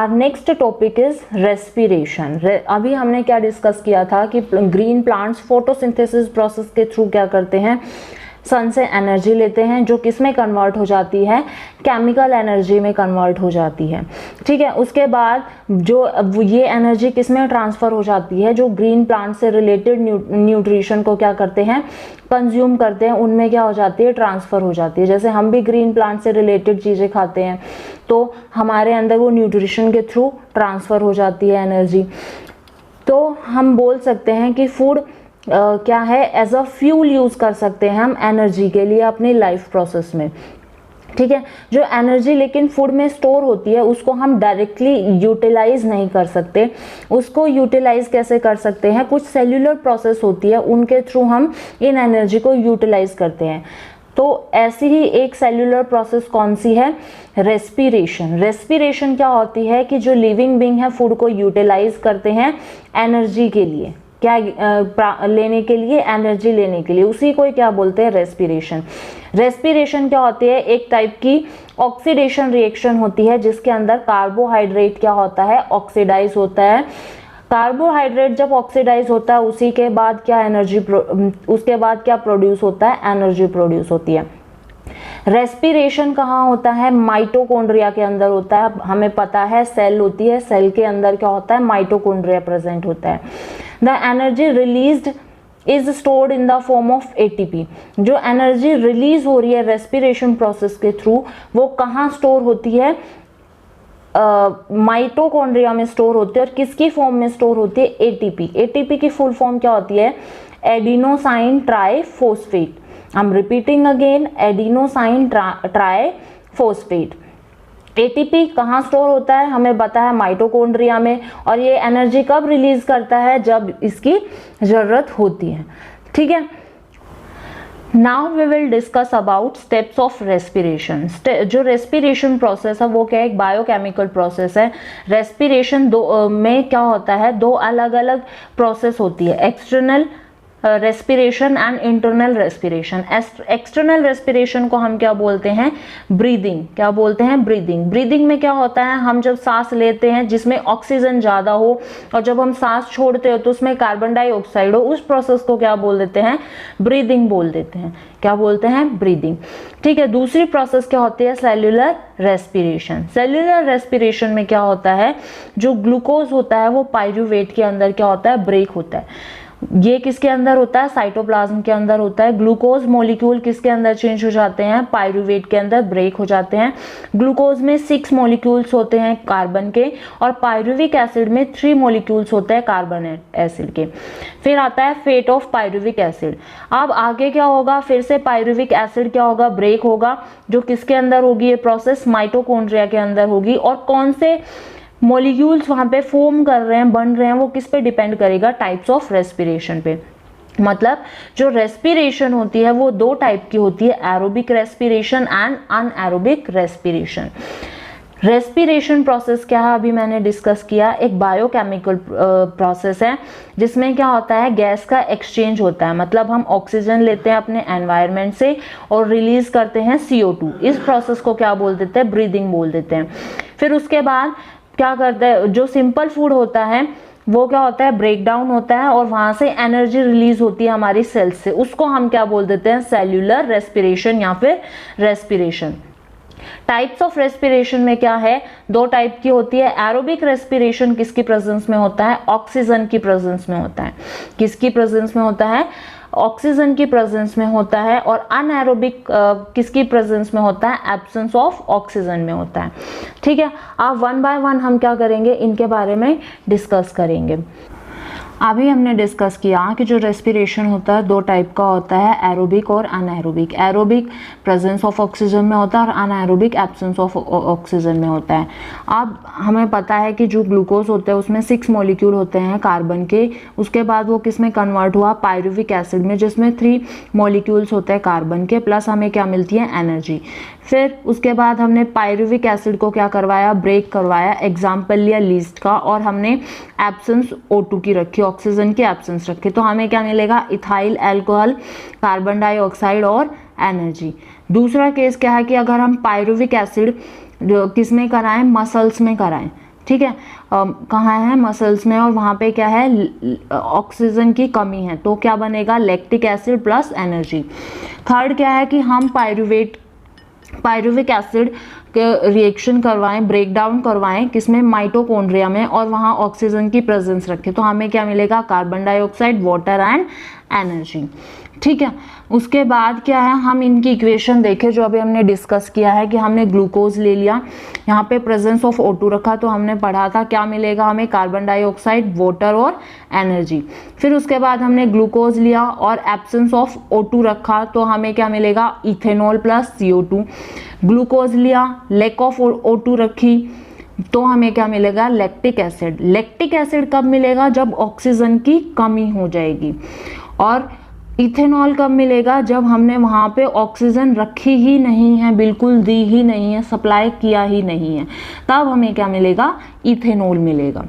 Our next topic is respiration. अभी हमने क्या डिस्कस किया था कि ग्रीन प्लांट्स फोटोसिंथेसिस प्रोसेस के थ्रू क्या करते हैं, सन से एनर्जी लेते हैं जो किस में कन्वर्ट हो जाती है, केमिकल एनर्जी में कन्वर्ट हो जाती है। ठीक है, उसके बाद जो ये एनर्जी किस में ट्रांसफ़र हो जाती है, जो ग्रीन प्लांट से रिलेटेड न्यूट्रिशन को क्या करते हैं, कंज्यूम करते हैं, उनमें क्या हो जाती है, ट्रांसफ़र हो जाती है। जैसे हम भी ग्रीन प्लांट से रिलेटेड चीज़ें खाते हैं तो हमारे अंदर वो न्यूट्रिशन के थ्रू ट्रांसफ़र हो जाती है एनर्जी। तो हम बोल सकते हैं कि फूड क्या है, एज अ फ्यूल यूज़ कर सकते हैं हम एनर्जी के लिए अपनी लाइफ प्रोसेस में। ठीक है, जो एनर्जी लेकिन फूड में स्टोर होती है उसको हम डायरेक्टली यूटिलाइज नहीं कर सकते। उसको यूटिलाइज कैसे कर सकते हैं, कुछ सेल्यूलर प्रोसेस होती है उनके थ्रू हम इन एनर्जी को यूटिलाइज करते हैं। तो ऐसी ही एक सेल्यूलर प्रोसेस कौन सी है, रेस्पिरेशन। रेस्पिरेशन क्या होती है कि जो लिविंग बीइंग है फूड को यूटिलाइज करते हैं एनर्जी के लिए, क्या लेने के लिए, एनर्जी लेने के लिए, उसी को क्या बोलते हैं, रेस्पिरेशन। रेस्पिरेशन क्या होती है, एक टाइप की ऑक्सीडेशन रिएक्शन होती है जिसके अंदर कार्बोहाइड्रेट क्या होता है, ऑक्सीडाइज होता है। कार्बोहाइड्रेट जब ऑक्सीडाइज होता है उसी के बाद क्या एनर्जी, उसके बाद क्या प्रोड्यूस होता है, एनर्जी प्रोड्यूस होती है। रेस्पिरेशन कहाँ होता है, माइटोकॉन्ड्रिया के अंदर होता है। हमें पता है सेल होती है, सेल के अंदर क्या होता है, माइटोकॉन्ड्रिया प्रेजेंट होता है। The energy released is stored in the form of ATP. जो एनर्जी रिलीज हो रही है रेस्पिरेशन प्रोसेस के थ्रू वो कहाँ स्टोर होती है, माइटोकॉन्ड्रिया में स्टोर होती है। और किसकी फॉर्म में स्टोर होती है, एटीपी। एटीपी की फुल फॉर्म क्या होती है, adenosine triphosphate. I am repeating again, adenosine triphosphate. ATP कहाँ स्टोर होता है, हमें पता है माइटोकॉन्ड्रिया में। और ये एनर्जी कब रिलीज करता है, जब इसकी जरूरत होती है। ठीक है, now we will discuss about steps of respiration. जो रेस्पिरेशन प्रोसेस है वो क्या है, एक बायोकेमिकल प्रोसेस है। रेस्पिरेशन में क्या होता है, दो अलग अलग प्रोसेस होती है, external respiration and internal respiration. External respiration को हम क्या बोलते हैं, ब्रीदिंग। क्या बोलते हैं, ब्रीदिंग। ब्रीदिंग में क्या होता है, हम जब सांस लेते हैं जिसमें ऑक्सीजन ज़्यादा हो और जब हम सांस छोड़ते हो तो उसमें कार्बन डाइऑक्साइड हो, उस प्रोसेस को क्या बोल देते हैं, ब्रीदिंग बोल देते हैं। क्या बोलते हैं, ब्रीदिंग। ठीक है, दूसरी प्रोसेस क्या होती है, सेल्यूलर रेस्पिरेशन। सेल्यूलर रेस्पिरेशन में क्या होता है, जो ग्लूकोज होता है वो पाइरूवेट के अंदर क्या होता है, ब्रेक होता है। ये किसके अंदर होता है, साइटोप्लाज्म के अंदर होता है। ग्लूकोज मॉलिक्यूल किसके अंदर चेंज हो जाते हैं, पाइरूवेट के अंदर ब्रेक हो जाते हैं। ग्लूकोज में 6 मॉलिक्यूल्स होते हैं कार्बन के और पाइरूविक एसिड में 3 मॉलिक्यूल्स होते हैं कार्बन एसिड के। फिर आता है फेट ऑफ पाइरूविक एसिड। अब आगे क्या होगा, फिर से पाइरूविक एसिड क्या होगा, ब्रेक होगा। जो किसके अंदर होगी ये प्रोसेस, माइटोकॉन्ड्रिया के अंदर होगी। और कौन से मॉलिक्यूल्स वहां पे फॉर्म कर रहे हैं, बन रहे हैं, वो किस पे डिपेंड करेगा, टाइप्स ऑफ रेस्पिरेशन पे। मतलब जो रेस्पिरेशन होती है वो 2 टाइप की होती है, aerobic respiration and anaerobic respiration. Respiration process क्या है, अभी मैंने डिस्कस किया, एक बायोकेमिकल प्रोसेस है जिसमें क्या होता है, गैस का एक्सचेंज होता है। मतलब हम ऑक्सीजन लेते हैं अपने एनवायरनमेंट से और रिलीज करते हैं CO2। इस प्रोसेस को क्या बोल देते हैं, ब्रीदिंग बोल देते हैं। फिर उसके बाद क्या करते हैं, जो सिंपल फूड होता है वो क्या होता है, ब्रेक डाउन होता है और वहां से एनर्जी रिलीज होती है हमारी सेल्स से, उसको हम क्या बोल देते हैं, सेल्यूलर रेस्पिरेशन या फिर रेस्पिरेशन। टाइप्स ऑफ रेस्पिरेशन में क्या है, 2 टाइप की होती है। एरोबिक रेस्पिरेशन किसकी प्रेजेंस में होता है, ऑक्सीजन की प्रेजेंस में होता है। किसकी प्रेजेंस में होता है, ऑक्सीजन की प्रेजेंस में होता है। और अनएरोबिक किसकी प्रेजेंस में होता है, एब्सेंस ऑफ ऑक्सीजन में होता है। ठीक है, अब 1 बाय 1 हम क्या करेंगे, इनके बारे में डिस्कस करेंगे। अभी हमने डिस्कस किया कि जो रेस्पिरेशन होता है 2 टाइप का होता है, एरोबिक और anaerobic. Aerobic presence of oxygen में होता है और अनएरोबिक एब्सेंस ऑफ ऑक्सीजन में होता है। अब हमें पता है कि जो ग्लूकोज होता है उसमें 6 मॉलिक्यूल होते हैं कार्बन के। उसके बाद वो किस में कन्वर्ट हुआ, पाइरूविक एसिड में, जिसमें 3 मॉलिक्यूल्स होते हैं कार्बन के, प्लस हमें क्या मिलती है, एनर्जी। फिर उसके बाद हमने पाइरूविक एसिड को क्या करवाया, ब्रेक करवाया। एग्जाम्पल लिया लीस्ट का और हमने एब्सेंस O2 की रखी, ऑक्सीजन की एब्सेंस रखी। तो हमें क्या मिलेगा, इथाइल अल्कोहल, कार्बन डाइऑक्साइड और एनर्जी। दूसरा केस क्या है कि अगर हम पाइरूविक एसिड किस में कराएं, मसल्स में कराएं, ठीक है, कहाँ है, मसल्स में, और वहाँ पे क्या है, ऑक्सीजन की कमी है, तो क्या बनेगा, lactic acid plus energy. Third क्या है कि हम पायरुविक एसिड के रिएक्शन करवाएं, ब्रेक डाउन करवाएं, किसमें, माइटोकॉन्ड्रिया में, और वहाँ ऑक्सीजन की प्रेजेंस रखें, तो हमें क्या मिलेगा, carbon dioxide, water and energy. ठीक है, उसके बाद क्या है, हम इनकी इक्वेशन देखें जो अभी हमने डिस्कस किया है कि हमने ग्लूकोज ले लिया, यहाँ पे प्रेजेंस ऑफ O2 रखा, तो हमने पढ़ा था क्या मिलेगा हमें, कार्बन डाइऑक्साइड, वाटर और एनर्जी। फिर उसके बाद हमने ग्लूकोज लिया और एब्सेंस ऑफ O2 रखा, तो हमें क्या मिलेगा, इथेनॉल प्लस CO2। ग्लूकोज लिया, लैक ऑफ O2 रखी, तो हमें क्या मिलेगा, लैक्टिक एसिड। लैक्टिक एसिड कब मिलेगा, जब ऑक्सीजन की कमी हो जाएगी। और इथेनॉल कब मिलेगा, जब हमने वहाँ पे ऑक्सीजन रखी ही नहीं है, बिल्कुल दी ही नहीं है, सप्लाई किया ही नहीं है, तब हमें क्या मिलेगा, इथेनॉल मिलेगा।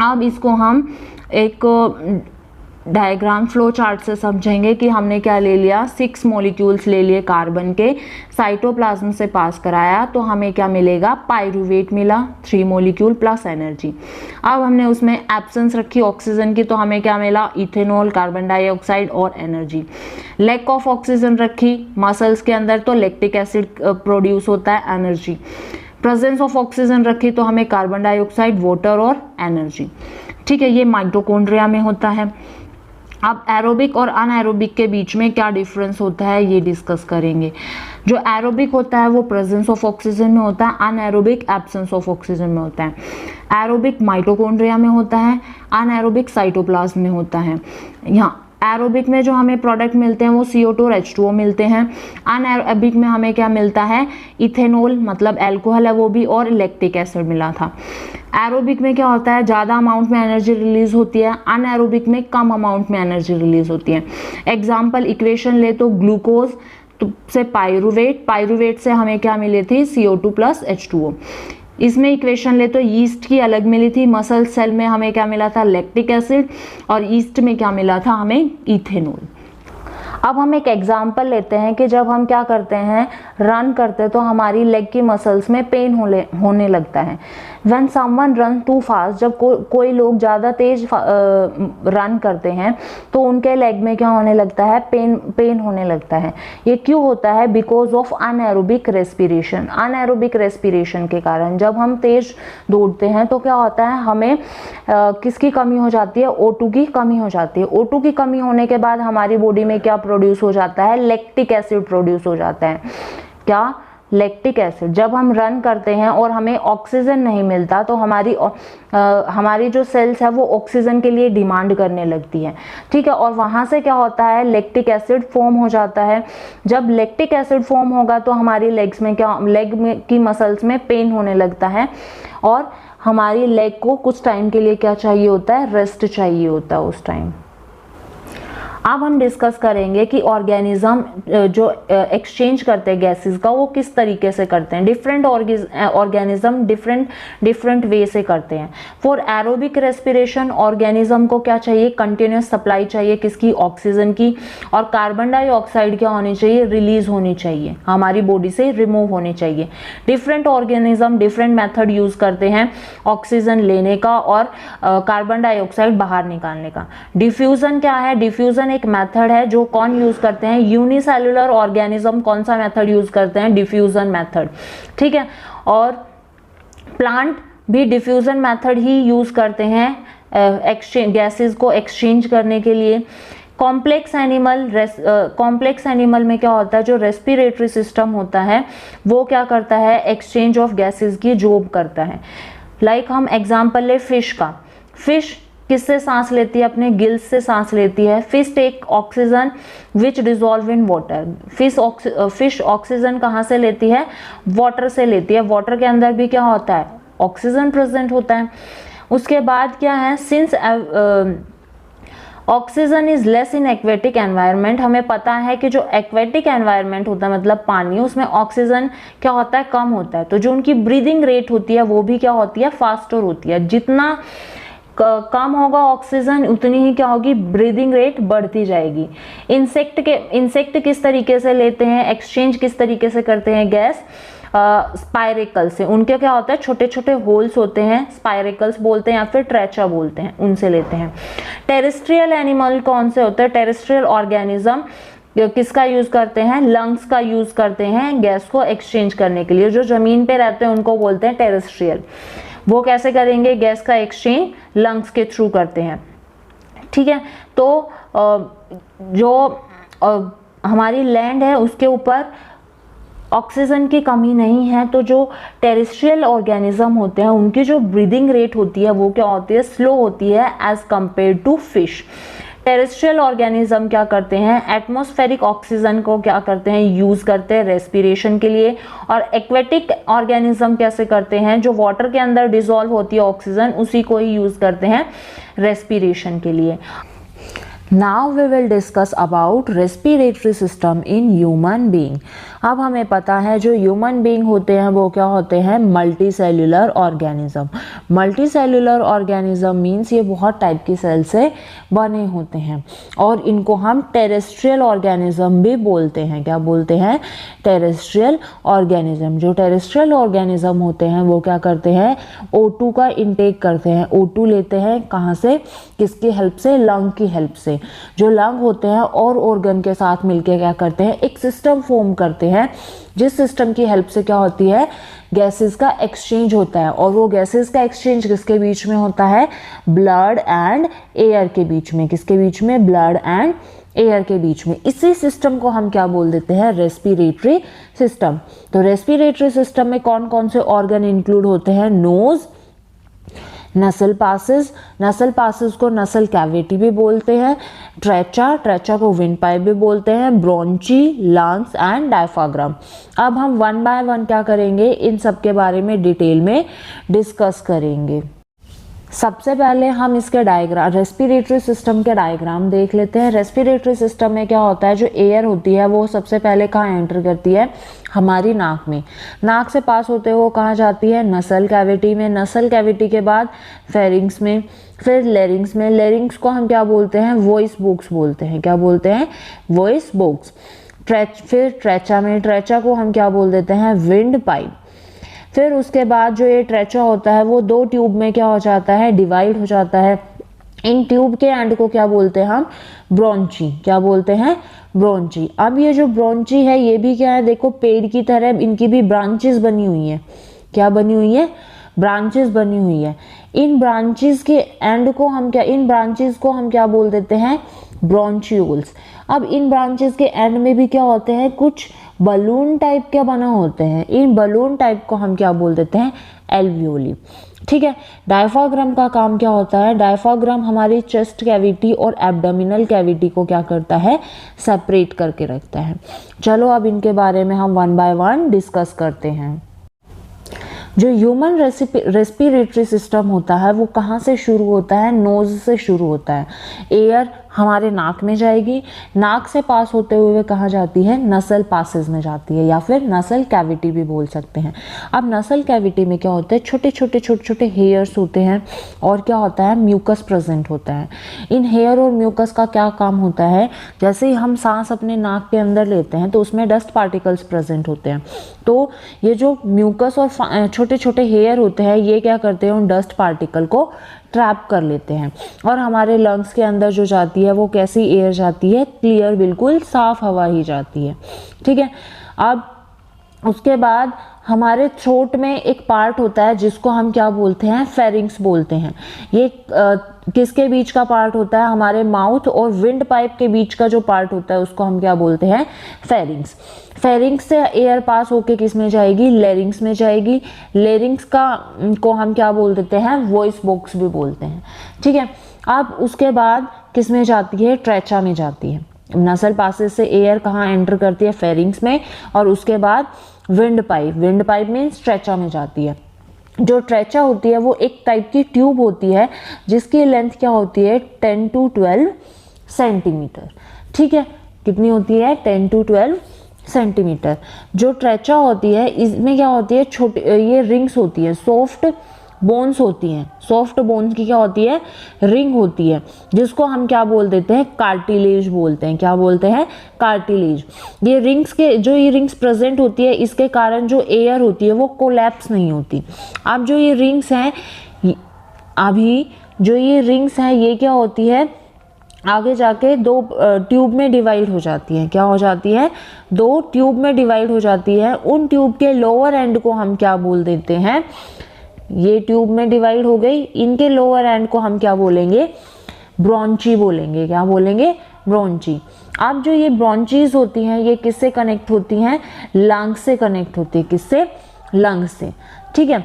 अब इसको हम एक डायग्राम फ्लो चार्ट से समझेंगे कि हमने क्या ले लिया, 6 मॉलिक्यूल्स ले लिए कार्बन के, साइटोप्लाज्म से पास कराया, तो हमें क्या मिलेगा, पायरुवेट मिला, 3 मॉलिक्यूल प्लस एनर्जी। अब हमने उसमें एब्सेंस रखी ऑक्सीजन की, तो हमें क्या मिला, इथेनॉल, कार्बन डाइऑक्साइड और एनर्जी। लैक ऑफ ऑक्सीजन रखी मसल्स के अंदर, तो लैक्टिक एसिड प्रोड्यूस होता है, एनर्जी। प्रेजेंस ऑफ ऑक्सीजन रखी, तो हमें कार्बन डाइऑक्साइड, वाटर और एनर्जी। ठीक है, ये माइटोकॉन्ड्रिया में होता है। अब एरोबिक और अनएरोबिक के बीच में क्या डिफरेंस होता है ये डिस्कस करेंगे। जो एरोबिक होता है वो प्रेजेंस ऑफ ऑक्सीजन में होता है, अनएरोबिक एब्सेंस ऑफ ऑक्सीजन में होता है। एरोबिक माइटोकॉन्ड्रिया में होता है, अनएरोबिक साइटोप्लाज्म में होता है। यहाँ एरोबिक में जो हमें प्रोडक्ट मिलते हैं वो CO2 और H2O मिलते हैं। अनएरोबिक में हमें क्या मिलता है, इथेनॉल मतलब अल्कोहल है वो भी, और लैक्टिक एसिड मिला था। एरोबिक में क्या होता है, ज़्यादा अमाउंट में एनर्जी रिलीज होती है, अनएरोबिक में कम अमाउंट में एनर्जी रिलीज होती है। एग्जाम्पल इक्वेशन ले तो ग्लूकोज से पायरुवेट से हमें क्या मिली थी, CO2 प्लस H2O। इसमें इक्वेशन ले तो ईस्ट की अलग मिली थी, मसल सेल में हमें क्या मिला था, लैक्टिक एसिड, और ईस्ट में क्या मिला था हमें, इथेनॉल। अब हम एक एग्जाम्पल लेते हैं कि जब हम क्या करते हैं, रन करते हैं, तो हमारी लेग की मसल्स में पेन होने लगता है। When someone run too fast, जब कोई लोग ज़्यादा तेज रन करते हैं तो उनके लेग में क्या होने लगता है, पेन होने लगता है। ये क्यों होता है, because of anaerobic respiration. Anaerobic respiration के कारण जब हम तेज दौड़ते हैं तो क्या होता है, हमें किसकी कमी हो जाती है, O2 की कमी हो जाती है। O2 की कमी होने के बाद हमारी बॉडी में क्या प्रोड्यूस हो जाता है, लैक्टिक एसिड प्रोड्यूस हो जाता है। क्या, लैक्टिक एसिड। जब हम रन करते हैं और हमें ऑक्सीजन नहीं मिलता तो हमारी जो सेल्स है वो ऑक्सीजन के लिए डिमांड करने लगती है। ठीक है, और वहाँ से क्या होता है, लैक्टिक एसिड फॉर्म हो जाता है। जब लैक्टिक एसिड फॉर्म होगा तो हमारी लेग में की मसल्स में पेन होने लगता है, और हमारी लेग को कुछ टाइम के लिए क्या चाहिए होता है, रेस्ट चाहिए होता है उस टाइम। अब हम डिस्कस करेंगे कि ऑर्गेनिज्म जो एक्सचेंज करते हैं गैसेस का वो किस तरीके से करते हैं। डिफरेंट ऑर्गेनिज्म डिफरेंट वे से करते हैं। फॉर एरोबिक रेस्पिरेशन ऑर्गेनिज्म को क्या चाहिए, कंटिन्यूस सप्लाई चाहिए किसकी, ऑक्सीजन की, और कार्बन डाइऑक्साइड क्या होनी चाहिए, रिलीज होनी चाहिए, हमारी बॉडी से रिमूव होनी चाहिए। Different organism different method use करते हैं ऑक्सीजन लेने का और कार्बन डाइऑक्साइड बाहर निकालने का। डिफ्यूजन क्या है, डिफ्यूजन एक मेथड है जो कौन यूज करते हैं, यूनिसेलुलर ऑर्गेनिज्म कौन सा मेथड यूज करते हैं, डिफ्यूजन मेथड। ठीक है, और प्लांट भी डिफ्यूजन मेथड ही यूज करते हैं एक्सचेंज गैसेस को एक्सचेंज करने के लिए। कॉम्प्लेक्स एनिमल में क्या होता है, जो रेस्पिरेटरी सिस्टम होता है वो क्या करता है, एक्सचेंज ऑफ गैसेस की जॉब करता है। लाइक हम एग्जांपल ले फिश का, फिश किससे सांस लेती है, अपने गिल्स से सांस लेती है। Fish take oxygen which dissolve in water. Fish oxygen कहाँ से लेती है, वाटर से लेती है। वाटर के अंदर भी क्या होता है, ऑक्सीजन प्रेजेंट होता है। उसके बाद क्या है, since oxygen is less in aquatic environment, हमें पता है कि जो एक्वेटिक एनवायरनमेंट होता है मतलब पानी, उसमें ऑक्सीजन क्या होता है, कम होता है। तो जो उनकी ब्रीदिंग रेट होती है वो भी क्या होती है, फास्टर होती है। जितना कम होगा ऑक्सीजन उतनी ही क्या होगी, ब्रीदिंग रेट बढ़ती जाएगी। इंसेक्ट किस तरीके से लेते हैं, एक्सचेंज किस तरीके से करते हैं गैस, स्पाइरेकल से। उनके क्या होता है, छोटे छोटे होल्स होते हैं, स्पाइरेकल्स बोलते हैं या फिर ट्रेचा बोलते हैं, उनसे लेते हैं। टेरेस्ट्रियल एनिमल कौन से होते हैं, टेरेस्ट्रियल ऑर्गेनिज्म किसका यूज करते हैं, लंग्स का यूज करते हैं गैस को एक्सचेंज करने के लिए। जो जमीन पे रहते हैं उनको बोलते हैं टेरेस्ट्रियल। वो कैसे करेंगे, गैस का एक्सचेंज लंग्स के थ्रू करते हैं। ठीक है, तो जो हमारी लैंड है उसके ऊपर ऑक्सीजन की कमी नहीं है, तो जो टेरेस्ट्रियल ऑर्गेनिज्म होते हैं उनकी जो ब्रीदिंग रेट होती है वो क्या होती है, स्लो होती है as compare to fish. Terrestrial organism क्या करते हैं, एटमॉस्फेरिक ऑक्सीजन को क्या करते हैं, यूज करते हैं रेस्पिरेशन के लिए। और एक्वेटिक ऑर्गेनिज्म कैसे करते हैं, जो वाटर के अंदर डिसॉल्व होती है ऑक्सीजन उसी को ही यूज करते हैं रेस्पिरेशन के लिए। Now we will discuss about respiratory system in human being। अब हमें पता है जो ह्यूमन बीइंग होते हैं वो क्या होते हैं, multi cellular organism. Multi cellular organism means ये बहुत टाइप की सेल से बने होते हैं और इनको हम टेरेस्ट्रियल ऑर्गेनिज्म भी बोलते हैं। क्या बोलते हैं, टेरेस्ट्रियल ऑर्गेनिज्म। जो टेरेस्ट्रियल ऑर्गेनिज्म होते हैं वो क्या करते हैं, O2 का इंटेक करते हैं। O2 लेते हैं कहाँ से, किसकी हेल्प से, लंग की हेल्प से। जो लंग होते हैं और ऑर्गन के साथ मिलकर क्या करते हैं, एक सिस्टम फॉर्म करते हैं, जिस सिस्टम की हेल्प से क्या होती है, गैसेस का एक्सचेंज होता है। और वो गैसेस का एक्सचेंज किसके बीच में होता है, ब्लड एंड एयर के बीच में। किसके बीच में, ब्लड एंड एयर के बीच में। इसी सिस्टम को हम क्या बोल देते हैं, रेस्पिरेटरी सिस्टम। तो रेस्पिरेटरी सिस्टम में कौन कौन से ऑर्गन इंक्लूड होते हैं, नोज, नसल पासेस, नसल पासेस को नसल कैविटी भी बोलते हैं, ट्रेचा, ट्रेचा को विंड पाइप भी बोलते हैं, ब्रोंची, लंग्स एंड डायफ्राम। अब हम वन बाय वन क्या करेंगे, इन सब के बारे में डिटेल में डिस्कस करेंगे। सबसे पहले हम इसके डायग्राम, रेस्पिरेटरी सिस्टम के डायग्राम देख लेते हैं। रेस्पिरेटरी सिस्टम में क्या होता है, जो एयर होती है वो सबसे पहले कहाँ एंटर करती है, हमारी नाक में। नाक से पास होते हुए कहाँ जाती है, नसल कैविटी में। नसल कैविटी के बाद फेरिंग्स में, फिर लेरिंग्स में। लेरिंग्स को हम क्या बोलते हैं, वॉइस बॉक्स बोलते हैं। क्या बोलते हैं, वॉइस बॉक्स। फिर ट्रेचा में, ट्रेचा को हम क्या बोल देते हैं, विंड पाइप। फिर उसके बाद जो ये ट्रेचा होता है वो दो ट्यूब में क्या हो जाता है, डिवाइड हो जाता है। इन ट्यूब के एंड को क्या बोलते हैं हम, ब्रोंची। क्या बोलते हैं, ब्रोंची। अब ये जो ब्रोंची है ये भी क्या है, देखो पेड़ की तरह इनकी भी ब्रांचेस बनी हुई है। क्या बनी हुई है, ब्रांचेस बनी हुई है। इन ब्रांचेस के एंड को हम क्या, इन ब्रांचेस को हम क्या बोल देते हैं, ब्रोंचियोल्स। अब इन ब्रांचेस के एंड में भी क्या होते हैं, कुछ बलून टाइप के बना होते हैं। इन बलून टाइप को हम क्या बोल देते हैं, एल्वियोली। ठीक है। डायफ्राम का काम क्या होता है, डायफ्राम हमारी चेस्ट कैविटी और एब्डोमिनल कैविटी को क्या करता है, सेपरेट करके रखता है। चलो अब इनके बारे में हम वन बाय वन डिस्कस करते हैं। जो ह्यूमन रेस्पिरेटरी सिस्टम होता है वो कहाँ से शुरू होता है, नोज से शुरू होता है। एयर हमारे नाक में जाएगी, नाक से पास होते हुए कहाँ जाती है, नसल पासेस में जाती है या फिर नसल कैविटी भी बोल सकते हैं। अब नसल कैविटी में क्या होता है, छोटे छोटे हेयर्स होते हैं और क्या होता है, म्यूकस प्रेजेंट होता है। इन हेयर और म्यूकस का क्या काम होता है, जैसे ही हम सांस अपने नाक के अंदर लेते हैं तो उसमें डस्ट पार्टिकल्स प्रेजेंट होते हैं। तो ये जो म्यूकस और छोटे छोटे हेयर होते हैं ये क्या करते हैं, उन डस्ट पार्टिकल को ट्रैप कर लेते हैं और हमारे लंग्स के अंदर जो जाती है वो कैसी एयर जाती है, क्लियर, बिल्कुल साफ हवा ही जाती है। ठीक है। अब उसके बाद हमारे थ्रोट में एक पार्ट होता है जिसको हम क्या बोलते हैं, फेरिंग्स बोलते हैं। ये किसके बीच का पार्ट होता है, हमारे माउथ और विंड पाइप के बीच का जो पार्ट होता है उसको हम क्या बोलते हैं, फेरिंग्स। फेरिंग्स से एयर पास होके किस में जाएगी, लेरिंग्स में जाएगी। लेरिंग्स को हम क्या बोल देते हैं, वॉइस बॉक्स भी बोलते हैं। ठीक है। अब उसके बाद किस में जाती है, ट्रेचा में जाती है। नसल पासेस से एयर कहाँ एंटर करती है, फेरिंग्स में, और उसके बाद विंड पाइप में ट्रेचा में जाती है। जो ट्रेचा होती है वो एक टाइप की ट्यूब होती है जिसकी लेंथ क्या होती है, 10 to 12 सेंटीमीटर। ठीक है। कितनी होती है, 10 to 12 सेंटीमीटर। जो ट्रेचा होती है इसमें क्या होती है, छोटी ये रिंग्स होती है, सॉफ्ट बोन्स होती हैं, सॉफ्ट बोन्स की क्या होती है, रिंग होती है, जिसको हम क्या बोल देते हैं, कार्टिलेज बोलते हैं। क्या बोलते हैं, कार्टिलेज। ये रिंग्स के जो ये रिंग्स प्रेजेंट होती है, इसके कारण जो एयर होती है वो कोलैप्स नहीं होती। अब जो ये रिंग्स हैं, अभी जो ये रिंग्स हैं ये क्या होती है, आगे जाके दो ट्यूब में डिवाइड हो जाती है। क्या हो जाती है, दो ट्यूब में डिवाइड हो जाती है। उन ट्यूब के लोअर एंड को हम क्या बोल देते हैं, ये ट्यूब में डिवाइड हो गई, इनके लोअर एंड को हम क्या बोलेंगे, ब्रोंची बोलेंगे। क्या बोलेंगे, ब्रोंची। अब जो ये ब्रोंचीज होती हैं ये किससे कनेक्ट होती हैं, लंग्स से कनेक्ट होती है। किससे, लंग्स से। ठीक है,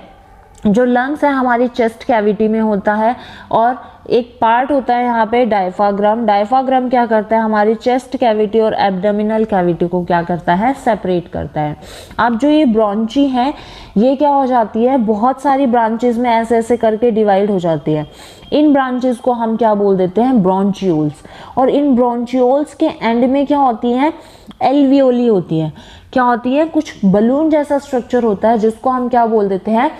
जो लंग्स है हमारी चेस्ट कैविटी में होता है, और एक पार्ट होता है यहाँ पे डायफ्राग्राम। डायफ्राग्राम क्या करता है, हमारी चेस्ट कैविटी और एब्डोमिनल कैविटी को क्या करता है, सेपरेट करता है। अब जो ये ब्रोंची है ये क्या हो जाती है, बहुत सारी ब्रांचेस में ऐसे ऐसे करके डिवाइड हो जाती है। इन ब्रांचेस को हम क्या बोल देते हैं, ब्रोंचियोल्स। और इन ब्रोंचियोल्स के एंड में क्या होती है, एल्वियोली होती है। क्या होती है, कुछ बलून जैसा स्ट्रक्चर होता है, जिसको हम क्या बोल देते हैं,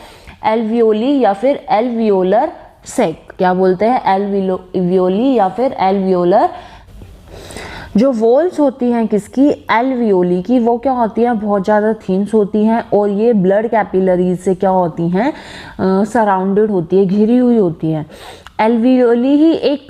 एल्वियोली या फिर एल्वियोलर सेक। क्या बोलते हैं, एल्वियोली या फिर एल्वियोलर। जो वॉल्स होती हैं किसकी, एल्वियोली की, वो क्या होती है, बहुत ज़्यादा थिन्स होती हैं, और ये ब्लड कैपिलरीज से क्या होती हैं, सराउंडेड होती है, घिरी हुई होती है। एल्वियोली ही एक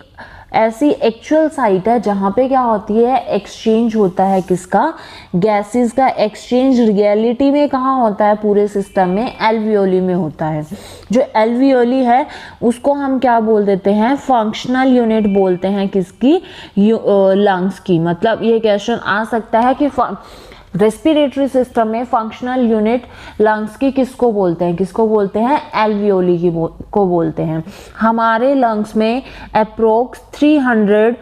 ऐसी एक्चुअल साइट है जहाँ पे क्या होती है, एक्सचेंज होता है किसका, गैसेस का एक्सचेंज। रियलिटी में कहाँ होता है, पूरे सिस्टम में एल्वियोली में होता है। जो एल्वियोली है उसको हम क्या बोल देते हैं, फंक्शनल यूनिट बोलते हैं किसकी, लंग्स की। मतलब ये क्वेश्चन आ सकता है कि रेस्पिरेटरी सिस्टम में फंक्शनल यूनिट लंग्स की किसको बोलते हैं, किसको बोलते हैं, एल्वियोली की को बोलते हैं। हमारे लंग्स में अप्रोक्स 300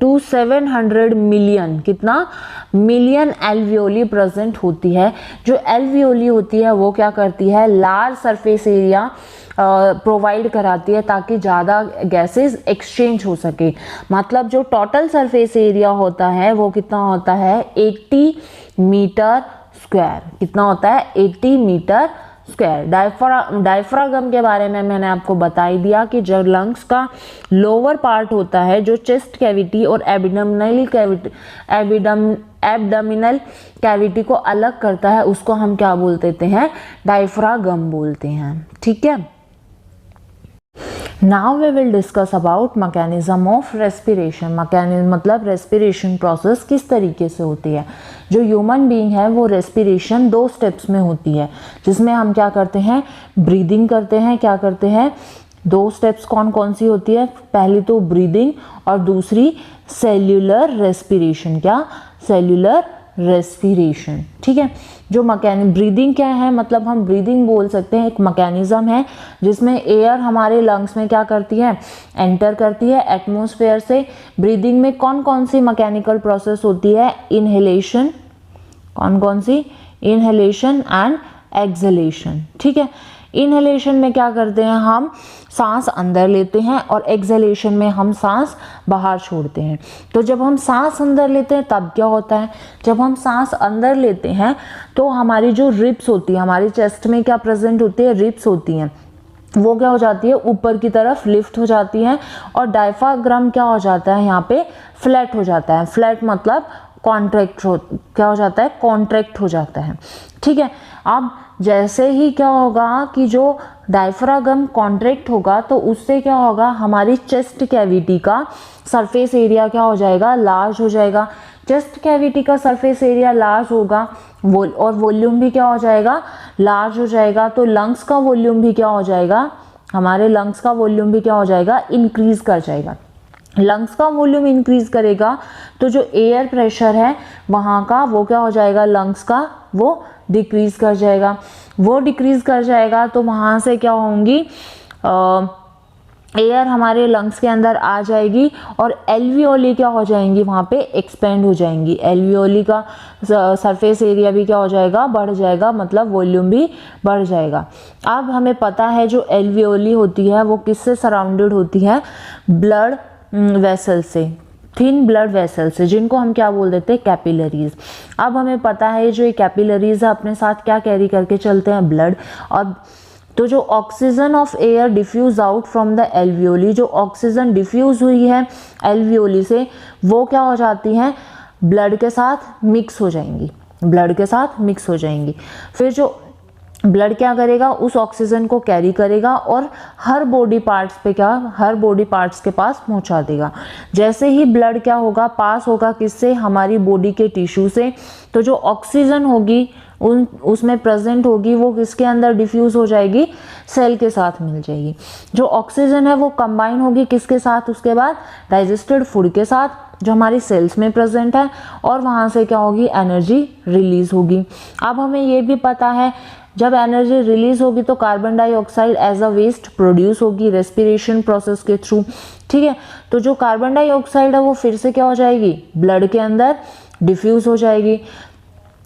to 700 मिलियन, कितना, मिलियन एल्वियोली प्रेजेंट होती है। जो एल्वियोली होती है वो क्या करती है, लार्ज सरफेस एरिया प्रोवाइड कराती है ताकि ज़्यादा गैसेस एक्सचेंज हो सके। मतलब जो टोटल सरफेस एरिया होता है वो कितना होता है, 80 मीटर स्क्वायर। कितना होता है, 80 मीटर स्क्वायर। डायफ्रागम के बारे में मैंने आपको बता ही दिया कि जो लंग्स का लोअर पार्ट होता है, जो चेस्ट कैविटी और एब्डोमिनल कैविटी को अलग करता है, उसको हम क्या बोल देते हैं, डायफ्रागम बोलते हैं। ठीक है, Now we will discuss about mechanism of respiration. Mechanism मतलब रेस्पिरेशन प्रोसेस किस तरीके से होती है। जो ह्यूमन बीइंग है वो रेस्पिरेशन 2 स्टेप्स में होती है, जिसमें हम क्या करते हैं, ब्रीदिंग करते हैं। क्या करते हैं, 2 स्टेप्स कौन कौन सी होती है, पहली तो ब्रीदिंग और दूसरी सेल्यूलर रेस्पिरेशन। क्या, सेल्यूलर रेस्पिरेशन। ठीक है, जो ब्रीदिंग क्या है, मतलब हम ब्रीदिंग बोल सकते हैं, एक मैकेनिज्म है जिसमें एयर हमारे लंग्स में क्या करती है, एंटर करती है एटमॉस्फेयर से। ब्रीदिंग में कौन कौन सी मैकेनिकल प्रोसेस होती है, इनहेलेशन, कौन कौन सी, इनहेलेशन एंड एक्सहेलेशन। ठीक है, इनहेलेशन में क्या करते हैं, हम सांस अंदर लेते हैं, और एक्सहेलेशन में हम सांस बाहर छोड़ते हैं। तो जब हम सांस अंदर लेते हैं तब क्या होता है, जब हम सांस अंदर लेते हैं तो हमारी जो रिब्स होती है, हमारी चेस्ट में क्या प्रेजेंट होती है, रिब्स होती हैं, वो क्या हो जाती है, ऊपर की तरफ लिफ्ट हो जाती है, और डायफ्राग्राम क्या हो जाता है, यहाँ पे फ्लैट हो जाता है। फ्लैट मतलब कॉन्ट्रैक्ट हो, क्या हो जाता है, कॉन्ट्रैक्ट हो जाता है। ठीक है, अब जैसे ही क्या होगा कि जो डायफ्रागम कॉन्ट्रैक्ट होगा तो उससे क्या होगा, हमारी चेस्ट कैविटी का सरफेस एरिया क्या हो जाएगा, लार्ज हो जाएगा। चेस्ट कैविटी का सरफेस एरिया लार्ज होगा और वॉल्यूम भी क्या हो जाएगा, लार्ज हो जाएगा। तो लंग्स का वॉल्यूम भी क्या हो जाएगा, हमारे लंग्स का वॉल्यूम भी क्या हो जाएगा, इंक्रीज कर जाएगा। लंग्स का वॉल्यूम इंक्रीज करेगा तो जो एयर प्रेशर है वहाँ का वो क्या हो जाएगा, लंग्स का वो डिक्रीज कर जाएगा। वो डिक्रीज कर जाएगा तो वहाँ से क्या होंगी, एयर हमारे लंग्स के अंदर आ जाएगी और एल्वियोली क्या हो जाएंगी, वहाँ पे एक्सपेंड हो जाएंगी। एल्वियोली का सरफेस एरिया भी क्या हो जाएगा, बढ़ जाएगा, मतलब वॉल्यूम भी बढ़ जाएगा। अब हमें पता है जो एल्वियोली होती है वो किससे सराउंडेड होती है, ब्लड वेसल से, थिन ब्लड वेसल से, जिनको हम क्या बोल देते हैं, कैपिलरीज। अब हमें पता है जो ये कैपिलरीज है अपने साथ क्या कैरी करके चलते हैं, ब्लड। और तो जो oxygen of air diffuse out from the alveoli, जो ऑक्सीजन डिफ्यूज हुई है एल्वियोली से, वो क्या हो जाती हैं, ब्लड के साथ मिक्स हो जाएंगी, ब्लड के साथ मिक्स हो जाएंगी। फिर जो ब्लड क्या करेगा, उस ऑक्सीजन को कैरी करेगा और हर बॉडी पार्ट्स पे क्या, हर बॉडी पार्ट्स के पास पहुंचा देगा। जैसे ही ब्लड क्या होगा, पास होगा किससे, हमारी बॉडी के टिश्यू से, तो जो ऑक्सीजन होगी उसमें प्रेजेंट होगी, वो किसके अंदर डिफ्यूज हो जाएगी, सेल के साथ मिल जाएगी। जो ऑक्सीजन है वो कंबाइन होगी किसके साथ, उसके बाद डाइजेस्टेड फूड के साथ, जो हमारी सेल्स में प्रेजेंट है, और वहाँ से क्या होगी, एनर्जी रिलीज होगी। अब हमें ये भी पता है जब एनर्जी रिलीज होगी तो carbon dioxide as a waste produce होगी रेस्पिरेशन प्रोसेस के थ्रू, ठीक है। तो जो कार्बन डाइऑक्साइड है वो फिर से क्या हो जाएगी, ब्लड के अंदर डिफ्यूज हो जाएगी।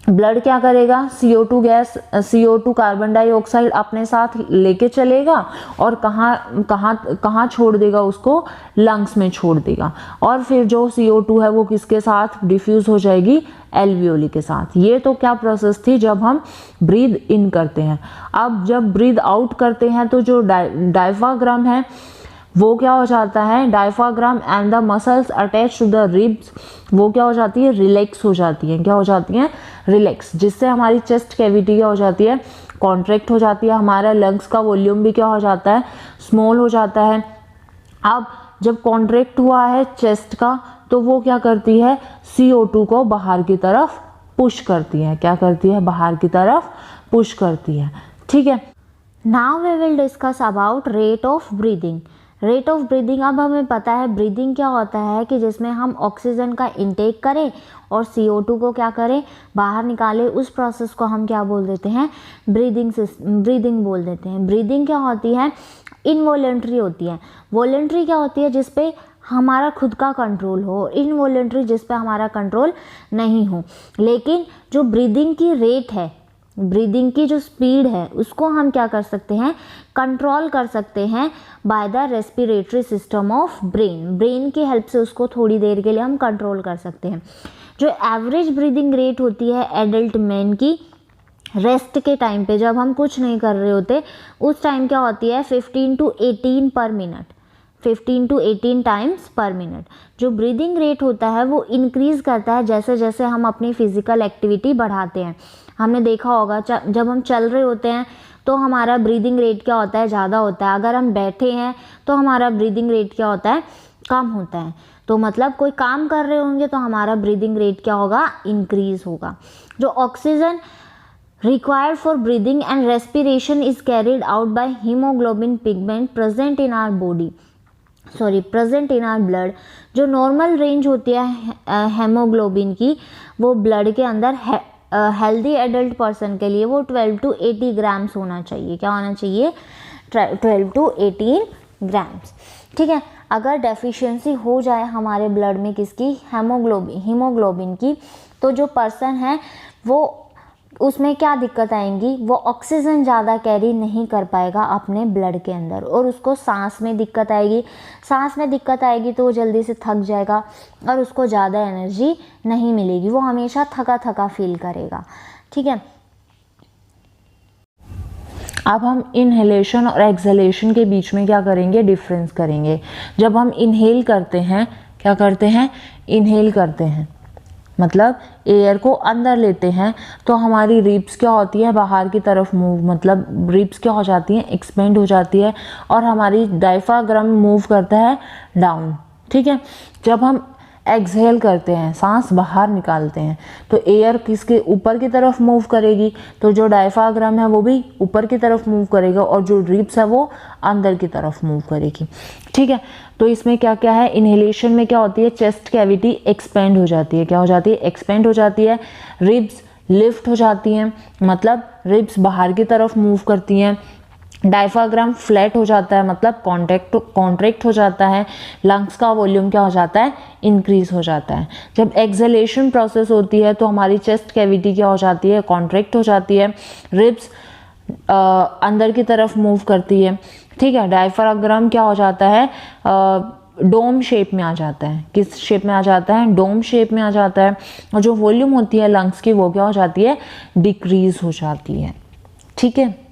ब्लड क्या करेगा, CO2 gas, CO2 carbon dioxide अपने साथ लेके चलेगा और कहाँ छोड़ देगा उसको, लंग्स में छोड़ देगा, और फिर जो CO2 है वो किसके साथ डिफ्यूज हो जाएगी, एल्वियोली के साथ। ये तो क्या प्रोसेस थी जब हम ब्रीद इन करते हैं। अब जब ब्रीद आउट करते हैं तो जो डायफ्राग्राम है वो क्या हो जाता है, diaphragm and the muscles attach to the ribs, वो क्या हो जाती है, रिलैक्स हो जाती है। क्या हो जाती है, रिलैक्स, जिससे हमारी चेस्ट कैविटी क्या हो जाती है, कॉन्ट्रैक्ट हो जाती है। हमारा लंग्स का वॉल्यूम भी क्या हो जाता है, स्मॉल हो जाता है। अब जब कॉन्ट्रैक्ट हुआ है चेस्ट का, तो वो क्या करती है, CO2 को बाहर की तरफ पुश करती है। क्या करती है, बाहर की तरफ पुश करती है, ठीक है। Now we will discuss about rate of breathing. Rate of breathing, अब हमें पता है ब्रीदिंग क्या होता है कि जिसमें हम ऑक्सीजन का इंटेक करें और CO2 को क्या करें, बाहर निकालें। उस प्रोसेस को हम क्या बोल देते हैं, ब्रीदिंग बोल देते हैं। ब्रीदिंग क्या होती है, इनवॉलेंट्री होती है। वॉलेंट्री क्या होती है, जिस पे हमारा खुद का कंट्रोल हो, इनवॉलेंट्री जिस पे हमारा कंट्रोल नहीं हो। लेकिन जो ब्रीदिंग की रेट है, ब्रीदिंग की जो स्पीड है, उसको हम क्या कर सकते हैं, कंट्रोल कर सकते हैं by the respiratory system of brain की हेल्प से उसको थोड़ी देर के लिए हम कंट्रोल कर सकते हैं। जो एवरेज ब्रीदिंग रेट होती है एडल्ट मैन की, रेस्ट के टाइम पे जब हम कुछ नहीं कर रहे होते, उस टाइम क्या होती है, 15 to 18 पर मिनट, 15 to 18 टाइम्स पर मिनट। जो ब्रीदिंग रेट होता है वो इंक्रीज़ करता है जैसे जैसे हम अपनी फिजिकल एक्टिविटी बढ़ाते हैं। हमने देखा होगा जब हम चल रहे होते हैं तो हमारा ब्रीदिंग रेट क्या होता है, ज़्यादा होता है। अगर हम बैठे हैं तो हमारा ब्रीदिंग रेट क्या होता है, कम होता है। तो मतलब कोई काम कर रहे होंगे तो हमारा ब्रीदिंग रेट क्या होगा, इंक्रीज होगा। जो oxygen required for breathing and respiration is carried out by hemoglobin pigment present in our body, present in our blood। जो नॉर्मल रेंज होती है हेमोग्लोबिन की, वो ब्लड के अंदर हेल्दी एडल्ट पर्सन के लिए वो 12 to 80 ग्राम्स होना चाहिए। क्या होना चाहिए, 12 to 18 ग्राम्स, ठीक है। अगर डेफिशिएंसी हो जाए हमारे ब्लड में किसकी, हीमोग्लोबिन की, तो जो पर्सन है वो उसमें क्या दिक्कत आएंगी, वो ऑक्सीजन ज़्यादा कैरी नहीं कर पाएगा अपने ब्लड के अंदर, और उसको सांस में दिक्कत आएगी। सांस में दिक्कत आएगी तो वो जल्दी से थक जाएगा और उसको ज़्यादा एनर्जी नहीं मिलेगी, वो हमेशा थका थका फील करेगा, ठीक है। अब हम इनहेलेशन और एक्सहेलेशन के बीच में क्या करेंगे, डिफरेंस करेंगे। जब हम इनहेल करते हैं, क्या करते हैं, इनहेल करते हैं, मतलब एयर को अंदर लेते हैं, तो हमारी रिब्स क्या होती है, बाहर की तरफ मूव, मतलब रिब्स क्या हो जाती हैं, एक्सपेंड हो जाती है, और हमारी डायफ्राग्राम मूव करता है डाउन, ठीक है। जब हम एक्सहेल करते हैं, सांस बाहर निकालते हैं, तो एयर किसके ऊपर की तरफ मूव करेगी, तो जो डायफ्राग्राम है वो भी ऊपर की तरफ मूव करेगा, और जो रिब्स है वो अंदर की तरफ मूव करेगी, ठीक है। तो इसमें क्या क्या है, इनहेलेशन में क्या होती है, चेस्ट कैविटी एक्सपेंड हो जाती है। क्या हो जाती है, एक्सपेंड हो जाती है। रिब्स लिफ्ट हो जाती हैं, मतलब रिब्स बाहर की तरफ मूव करती हैं। डायफ्राग्राम फ्लैट हो जाता है, मतलब कॉन्ट्रैक्ट हो जाता है। लंग्स का वॉल्यूम क्या हो जाता है, इंक्रीज हो जाता है। जब एक्सहेलेशन प्रोसेस होती है तो हमारी चेस्ट कैविटी क्या हो जाती है, कॉन्ट्रैक्ट हो जाती है। रिब्स अंदर की तरफ मूव करती है, ठीक है। डायफ्राग्राम क्या हो जाता है, डोम शेप में आ जाता है। किस शेप में आ जाता है, डोम शेप में आ जाता है। और जो वॉल्यूम होती है लंग्स की वो क्या हो जाती है, डिक्रीज हो जाती है, ठीक है।